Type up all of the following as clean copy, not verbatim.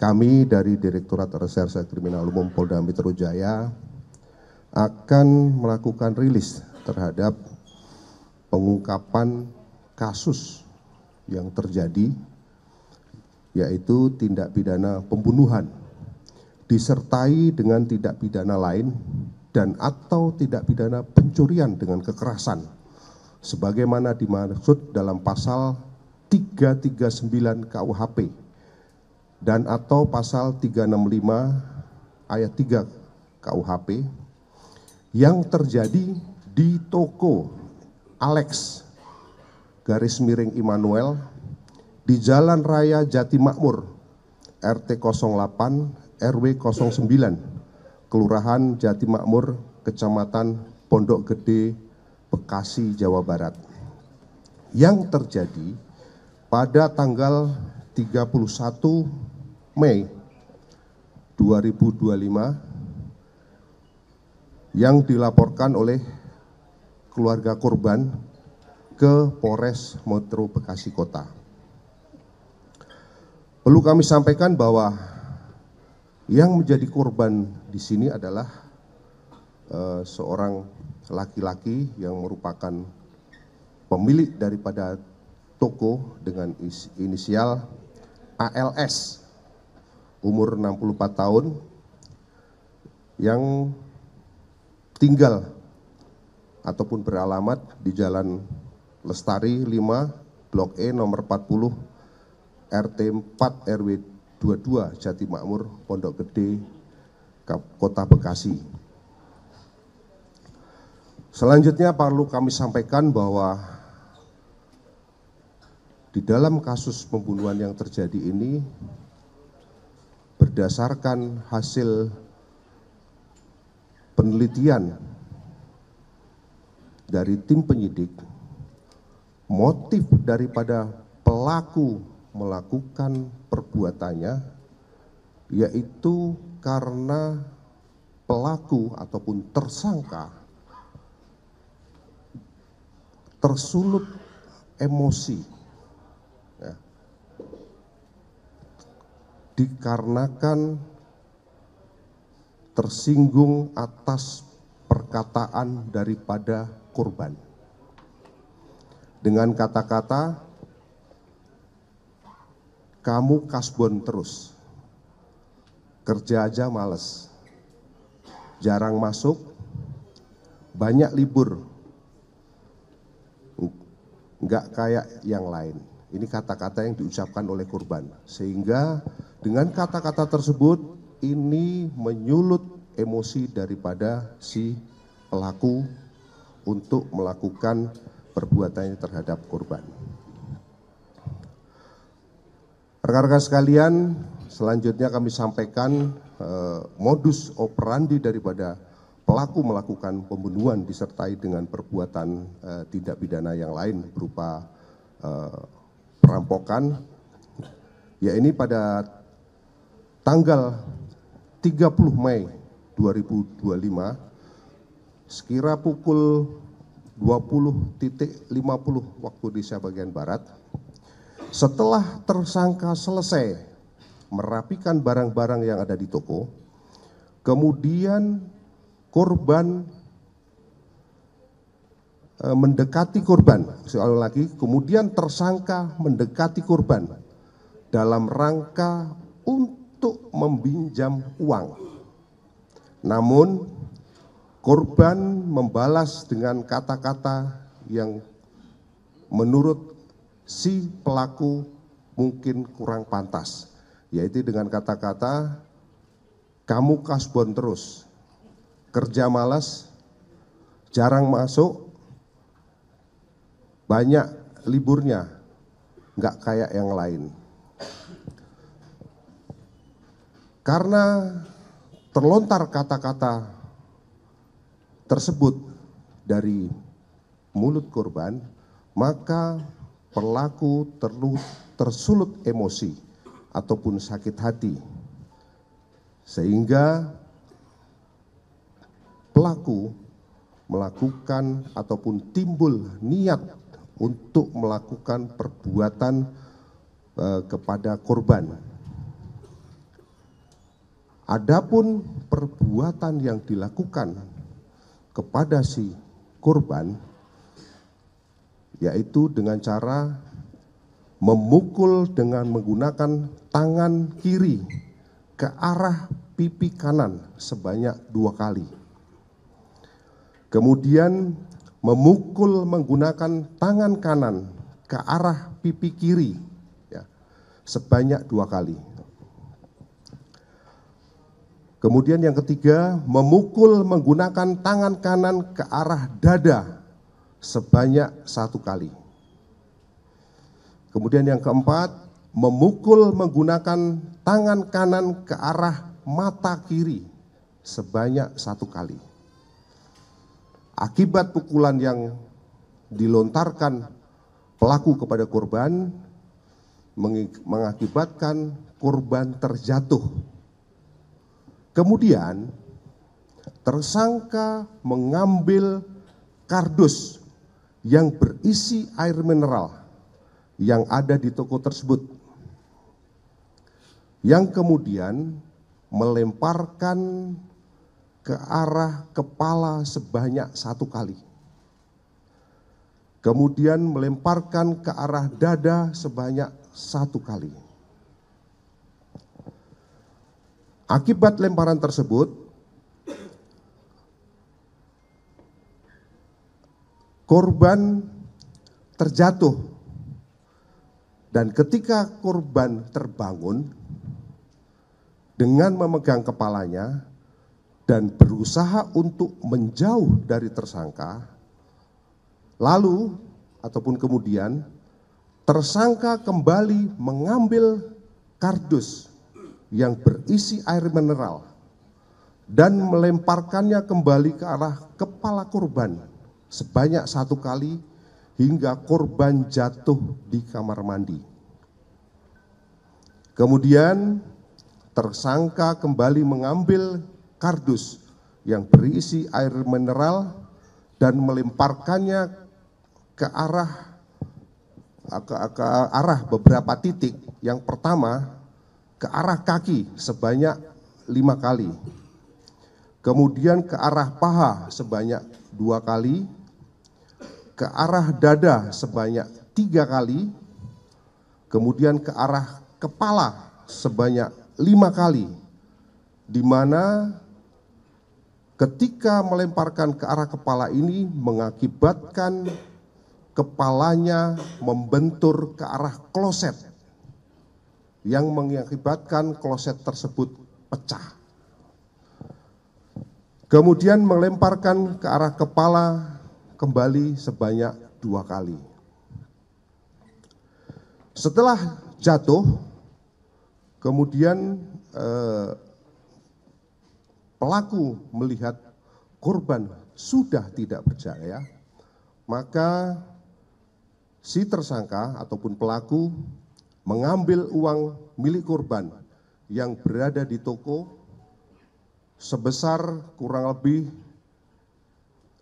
kami dari Direktorat Reserse Kriminal Umum Polda Metro Jaya akan melakukan rilis terhadap pengungkapan kasus yang terjadi, yaitu tindak pidana pembunuhan disertai dengan tindak pidana lain dan atau tindak pidana pencurian dengan kekerasan sebagaimana dimaksud dalam pasal 339 KUHP dan atau pasal 365 ayat 3 KUHP yang terjadi di toko Alex _ Immanuel di Jalan Raya Jati Makmur RT 08 RW 09 Kelurahan Jati Makmur, Kecamatan Pondok Gede, Bekasi, Jawa Barat, yang terjadi pada tanggal 31 Mei 2025 yang dilaporkan oleh keluarga korban ke Polres Metro Bekasi Kota. Perlu kami sampaikan bahwa yang menjadi korban di sini adalah seorang laki-laki yang merupakan pemilik daripada toko dengan inisial ALS, umur 64 tahun, yang tinggal ataupun beralamat di Jalan Lestari 5, Blok E nomor 40, RT 4 RW 22 Jati Makmur, Pondok Gede, Kota Bekasi. Selanjutnya perlu kami sampaikan bahwa di dalam kasus pembunuhan yang terjadi ini, berdasarkan hasil penelitian dari tim penyidik, motif daripada pelaku melakukan perbuatannya yaitu karena pelaku ataupun tersangka tersulut emosi, ya, dikarenakan tersinggung atas perkataan daripada korban dengan kata-kata, "Kamu kasbon terus, kerja aja males, jarang masuk, banyak libur, nggak kayak yang lain." Ini kata-kata yang diucapkan oleh korban, sehingga dengan kata-kata tersebut ini menyulut emosi daripada si pelaku untuk melakukan perbuatannya terhadap korban. Rekan-rekan sekalian, selanjutnya kami sampaikan modus operandi daripada pelaku melakukan pembunuhan disertai dengan perbuatan tindak pidana yang lain berupa perampokan, yaitu pada tanggal 30 Mei 2025 sekira pukul 20.50 waktu Indonesia bagian Barat, setelah tersangka selesai merapikan barang-barang yang ada di toko, kemudian korban mendekati korban, sekali lagi, kemudian tersangka mendekati korban dalam rangka untuk meminjam uang. Namun korban membalas dengan kata-kata yang menurut si pelaku mungkin kurang pantas, yaitu dengan kata-kata, "Kamu kasbon terus, kerja malas, jarang masuk, banyak liburnya, nggak kayak yang lain." Karena terlontar kata-kata tersebut dari mulut korban, maka pelaku tersulut emosi ataupun sakit hati, sehingga pelaku melakukan ataupun timbul niat untuk melakukan perbuatan kepada korban. Adapun perbuatan yang dilakukan kepada si korban yaitu dengan cara memukul dengan menggunakan tangan kiri ke arah pipi kanan sebanyak 2 kali. Kemudian memukul menggunakan tangan kanan ke arah pipi kiri ya, sebanyak 2 kali. Kemudian yang ketiga, memukul menggunakan tangan kanan ke arah dada sebanyak 1 kali. Kemudian yang keempat, memukul menggunakan tangan kanan ke arah mata kiri sebanyak 1 kali. Akibat pukulan yang dilontarkan pelaku kepada korban mengakibatkan korban terjatuh. Kemudian tersangka mengambil kardus yang berisi air mineral yang ada di toko tersebut, yang kemudian melemparkan ke arah kepala sebanyak 1 kali. Kemudian melemparkan ke arah dada sebanyak 1 kali. Akibat lemparan tersebut, korban terjatuh, dan ketika korban terbangun dengan memegang kepalanya dan berusaha untuk menjauh dari tersangka, lalu ataupun kemudian tersangka kembali mengambil kardus yang berisi air mineral dan melemparkannya kembali ke arah kepala korban sebanyak 1 kali hingga korban jatuh di kamar mandi. Kemudian tersangka kembali mengambil kardus yang berisi air mineral dan melemparkannya ke arah beberapa titik. Yang pertama ke arah kaki sebanyak 5 kali. Kemudian ke arah paha sebanyak 2 kali. Ke arah dada sebanyak 3 kali. Kemudian ke arah kepala sebanyak 5 kali. Di mana ketika melemparkan ke arah kepala ini mengakibatkan kepalanya membentur ke arah kloset yang mengakibatkan kloset tersebut pecah. Kemudian melemparkan ke arah kepala kembali sebanyak 2 kali. Setelah jatuh, kemudian pelaku melihat korban sudah tidak berdaya, maka si tersangka ataupun pelaku mengambil uang milik korban yang berada di toko sebesar kurang lebih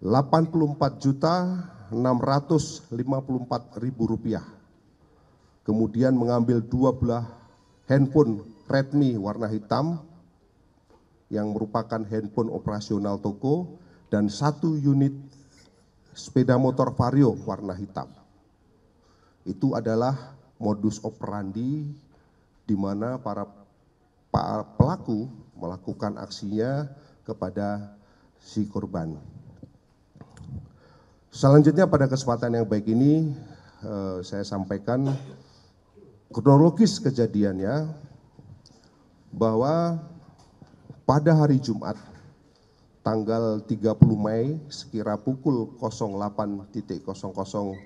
Rp84.654.000. Kemudian mengambil 2 buah handphone Redmi warna hitam yang merupakan handphone operasional toko dan 1 unit sepeda motor Vario warna hitam. Itu adalah modus operandi di mana para pelaku melakukan aksinya kepada si korban. Selanjutnya pada kesempatan yang baik ini saya sampaikan kronologis kejadiannya bahwa pada hari Jumat tanggal 30 Mei sekira pukul 08.00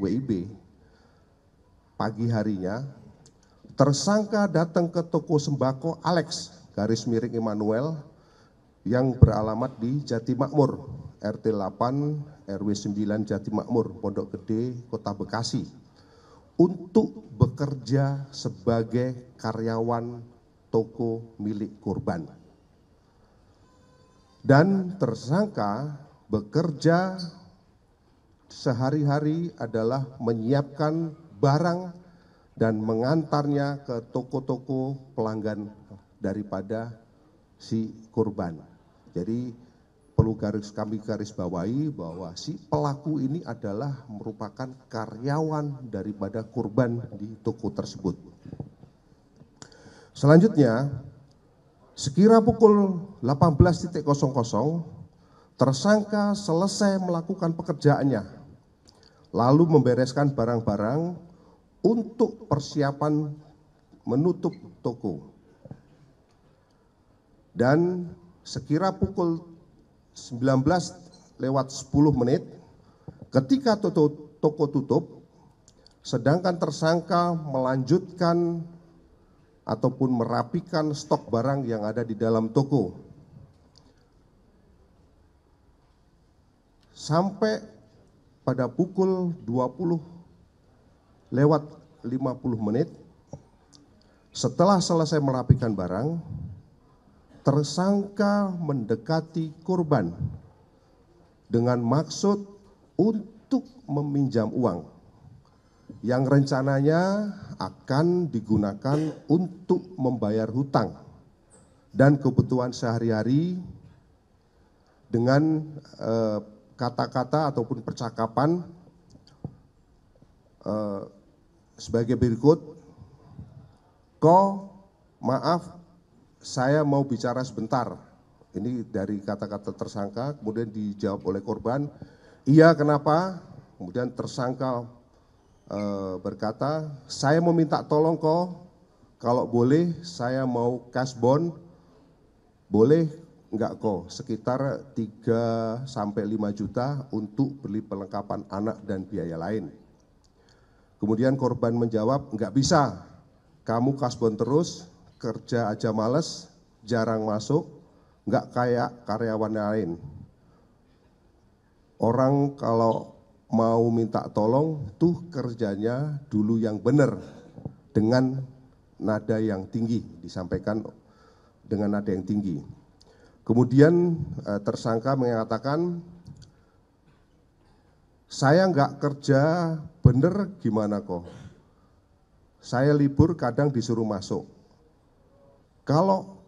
WIB pagi harinya, tersangka datang ke toko sembako Alex _Emmanuel yang beralamat di Jati Makmur, RT 8 RW 9 Jati Makmur, Pondok Gede, Kota Bekasi, untuk bekerja sebagai karyawan toko milik korban. Dan tersangka bekerja sehari-hari adalah menyiapkan barang dan mengantarnya ke toko-toko pelanggan daripada si korban. Jadi perlu kami garis bawahi bahwa si pelaku ini adalah merupakan karyawan daripada korban di toko tersebut. Selanjutnya, sekira pukul 18.00, tersangka selesai melakukan pekerjaannya, lalu membereskan barang-barang untuk persiapan menutup toko. Dan sekira pukul 19:10 ketika toko tutup, sedangkan tersangka melanjutkan ataupun merapikan stok barang yang ada di dalam toko. Sampai pada pukul 20:50, setelah selesai merapikan barang, tersangka mendekati korban dengan maksud untuk meminjam uang yang rencananya akan digunakan untuk membayar hutang dan kebutuhan sehari-hari dengan kata-kata ataupun percakapan sebagai berikut. Maaf, saya mau bicara sebentar. Ini dari kata-kata tersangka, kemudian dijawab oleh korban, iya kenapa? Kemudian tersangka berkata, saya mau minta tolong kalau boleh saya mau cash bond, boleh enggak sekitar 3 sampai 5 juta untuk beli perlengkapan anak dan biaya lain. Kemudian korban menjawab, enggak bisa, kamu cash bond terus, kerja aja males, jarang masuk, enggak kayak karyawan lain. Orang kalau mau minta tolong tuh kerjanya dulu yang benar, dengan nada yang tinggi, disampaikan dengan nada yang tinggi. Kemudian tersangka mengatakan, saya nggak kerja bener gimana saya libur kadang disuruh masuk, kalau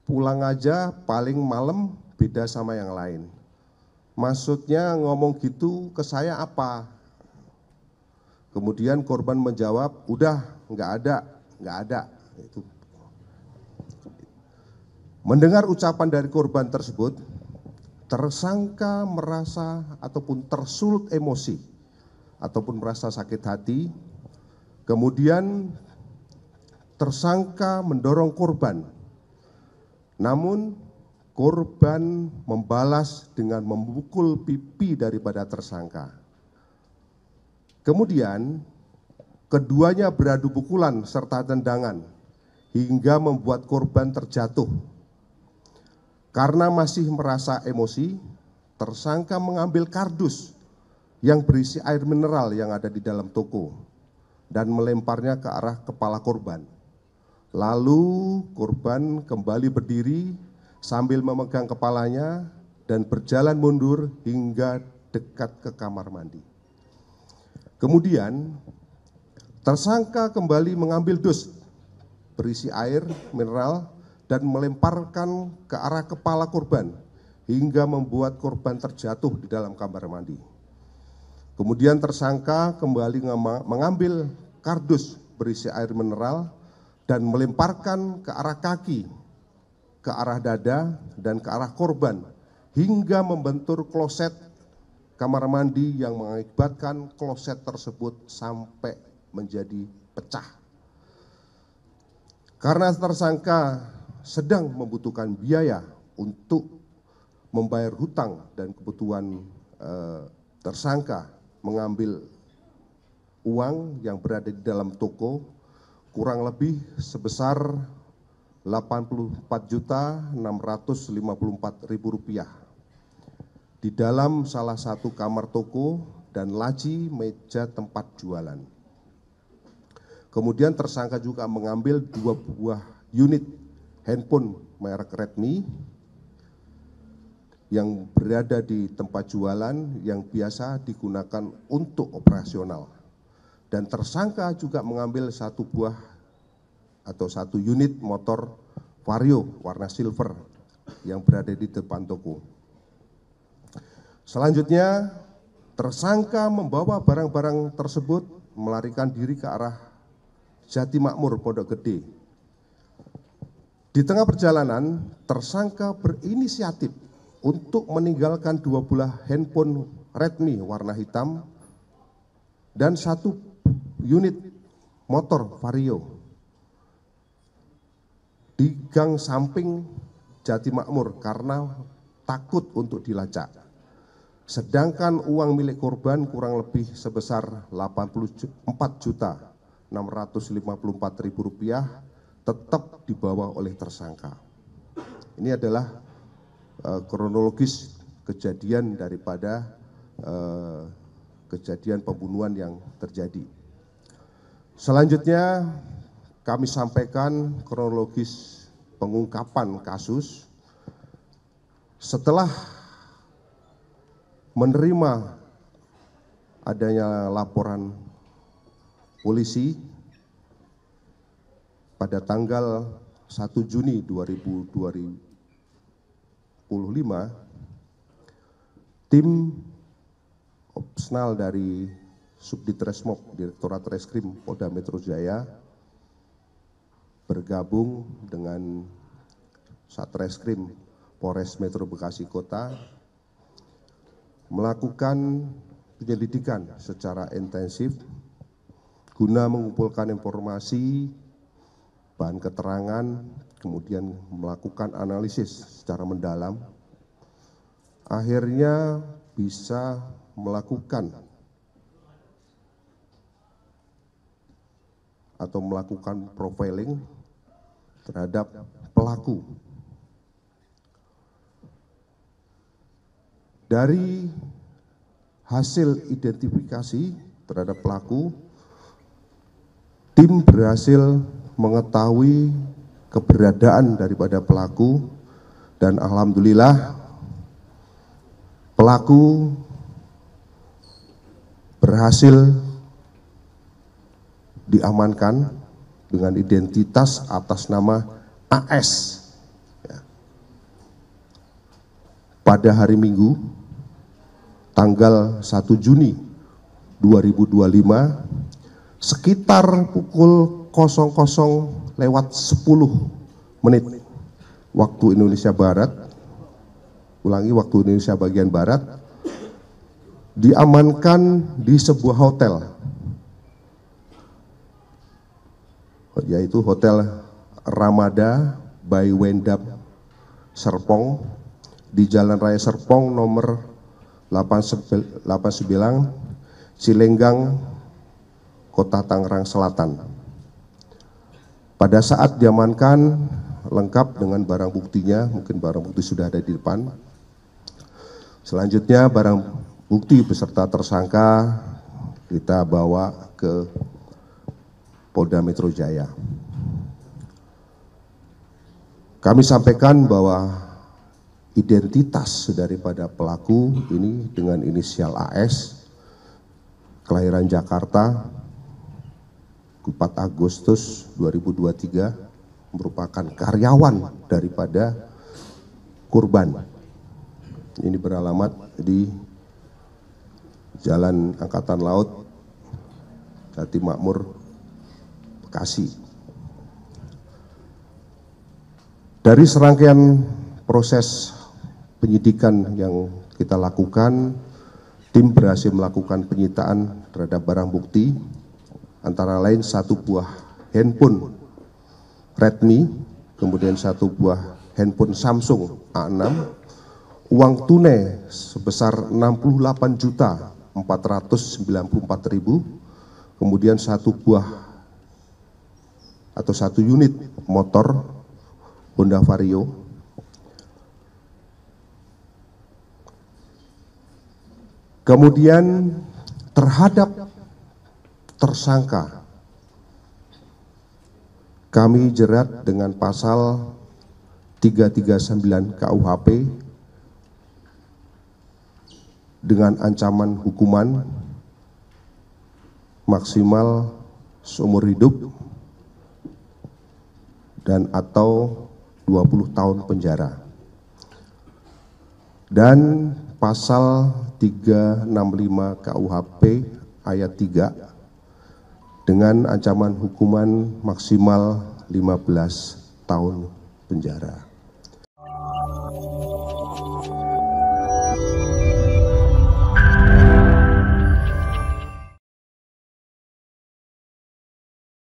pulang aja paling malam beda sama yang lain. Maksudnya ngomong gitu ke saya apa? Kemudian korban menjawab, udah nggak ada. Itu. Mendengar ucapan dari korban tersebut, tersangka merasa ataupun tersulut emosi ataupun merasa sakit hati. Kemudian tersangka mendorong korban. Namun korban membalas dengan memukul pipi daripada tersangka. Kemudian keduanya beradu pukulan serta tendangan hingga membuat korban terjatuh. Karena masih merasa emosi, tersangka mengambil kardus yang berisi air mineral yang ada di dalam toko dan melemparnya ke arah kepala korban. Lalu korban kembali berdiri sambil memegang kepalanya dan berjalan mundur hingga dekat ke kamar mandi. Kemudian tersangka kembali mengambil dus berisi air mineral dan melemparkan ke arah kepala korban hingga membuat korban terjatuh di dalam kamar mandi. Kemudian tersangka kembali mengambil kardus berisi air mineral dan melemparkan ke arah kaki, ke arah dada, dan ke arah korban hingga membentur kloset kamar mandi yang mengakibatkan kloset tersebut sampai menjadi pecah. Karena tersangka sedang membutuhkan biaya untuk membayar hutang dan kebutuhan, tersangka mengambil uang yang berada di dalam toko kurang lebih sebesar Rp84.654.000 di dalam salah satu kamar toko dan laci meja tempat jualan. Kemudian tersangka juga mengambil 2 buah unit handphone merek Redmi yang berada di tempat jualan yang biasa digunakan untuk operasional. Dan tersangka juga mengambil 1 buah atau 1 unit motor Vario warna silver yang berada di depan toko. Selanjutnya, tersangka membawa barang-barang tersebut melarikan diri ke arah Jati Makmur, Pondok Gede. Di tengah perjalanan, tersangka berinisiatif untuk meninggalkan 2 buah handphone Redmi warna hitam dan 1 unit motor Vario di gang samping Jati Makmur karena takut untuk dilacak. Sedangkan uang milik korban kurang lebih sebesar Rp84.654.000 tetap dibawa oleh tersangka. Ini adalah kronologis kejadian daripada kejadian pembunuhan yang terjadi. Selanjutnya kami sampaikan kronologis pengungkapan kasus. Setelah menerima adanya laporan polisi pada tanggal 1 Juni 2025, tim opsnal dari Subditreskrim Direktorat Reskrim Polda Metro Jaya bergabung dengan Satreskrim Polres Metro Bekasi Kota melakukan penyelidikan secara intensif guna mengumpulkan informasi, bahan keterangan, kemudian melakukan analisis secara mendalam. Akhirnya bisa melakukan atau melakukan profiling terhadap pelaku. Dari hasil identifikasi terhadap pelaku, tim berhasil mengetahui keberadaan daripada pelaku dan alhamdulillah pelaku berhasil diamankan dengan identitas atas nama AS. Pada hari Minggu, tanggal 1 Juni 2025, sekitar pukul 00:10 waktu Indonesia Barat, waktu Indonesia bagian Barat, diamankan di sebuah hotel, yaitu Hotel Ramada by Wendap Serpong di Jalan Raya Serpong nomor 89 Cilenggang, Kota Tangerang Selatan. Pada saat diamankan lengkap dengan barang buktinya, mungkin barang bukti sudah ada di depan. Selanjutnya barang bukti beserta tersangka kita bawa ke Polda Metro Jaya. Kami sampaikan bahwa identitas daripada pelaku ini dengan inisial AS, kelahiran Jakarta, 4 Agustus 2023, merupakan karyawan daripada korban. Ini beralamat di Jalan Angkatan Laut, Jati Makmur, Bekasi. Dari serangkaian proses penyidikan yang kita lakukan, tim berhasil melakukan penyitaan terhadap barang bukti, antara lain 1 buah handphone Redmi, kemudian 1 buah handphone Samsung A6, uang tunai sebesar 68.494.000, kemudian 1 buah atau 1 unit motor Honda Vario. Kemudian terhadap tersangka kami jerat dengan pasal 339 KUHP dengan ancaman hukuman maksimal seumur hidup dan atau 20 tahun penjara. Dan pasal 365 KUHP ayat 3 dengan ancaman hukuman maksimal 15 tahun penjara.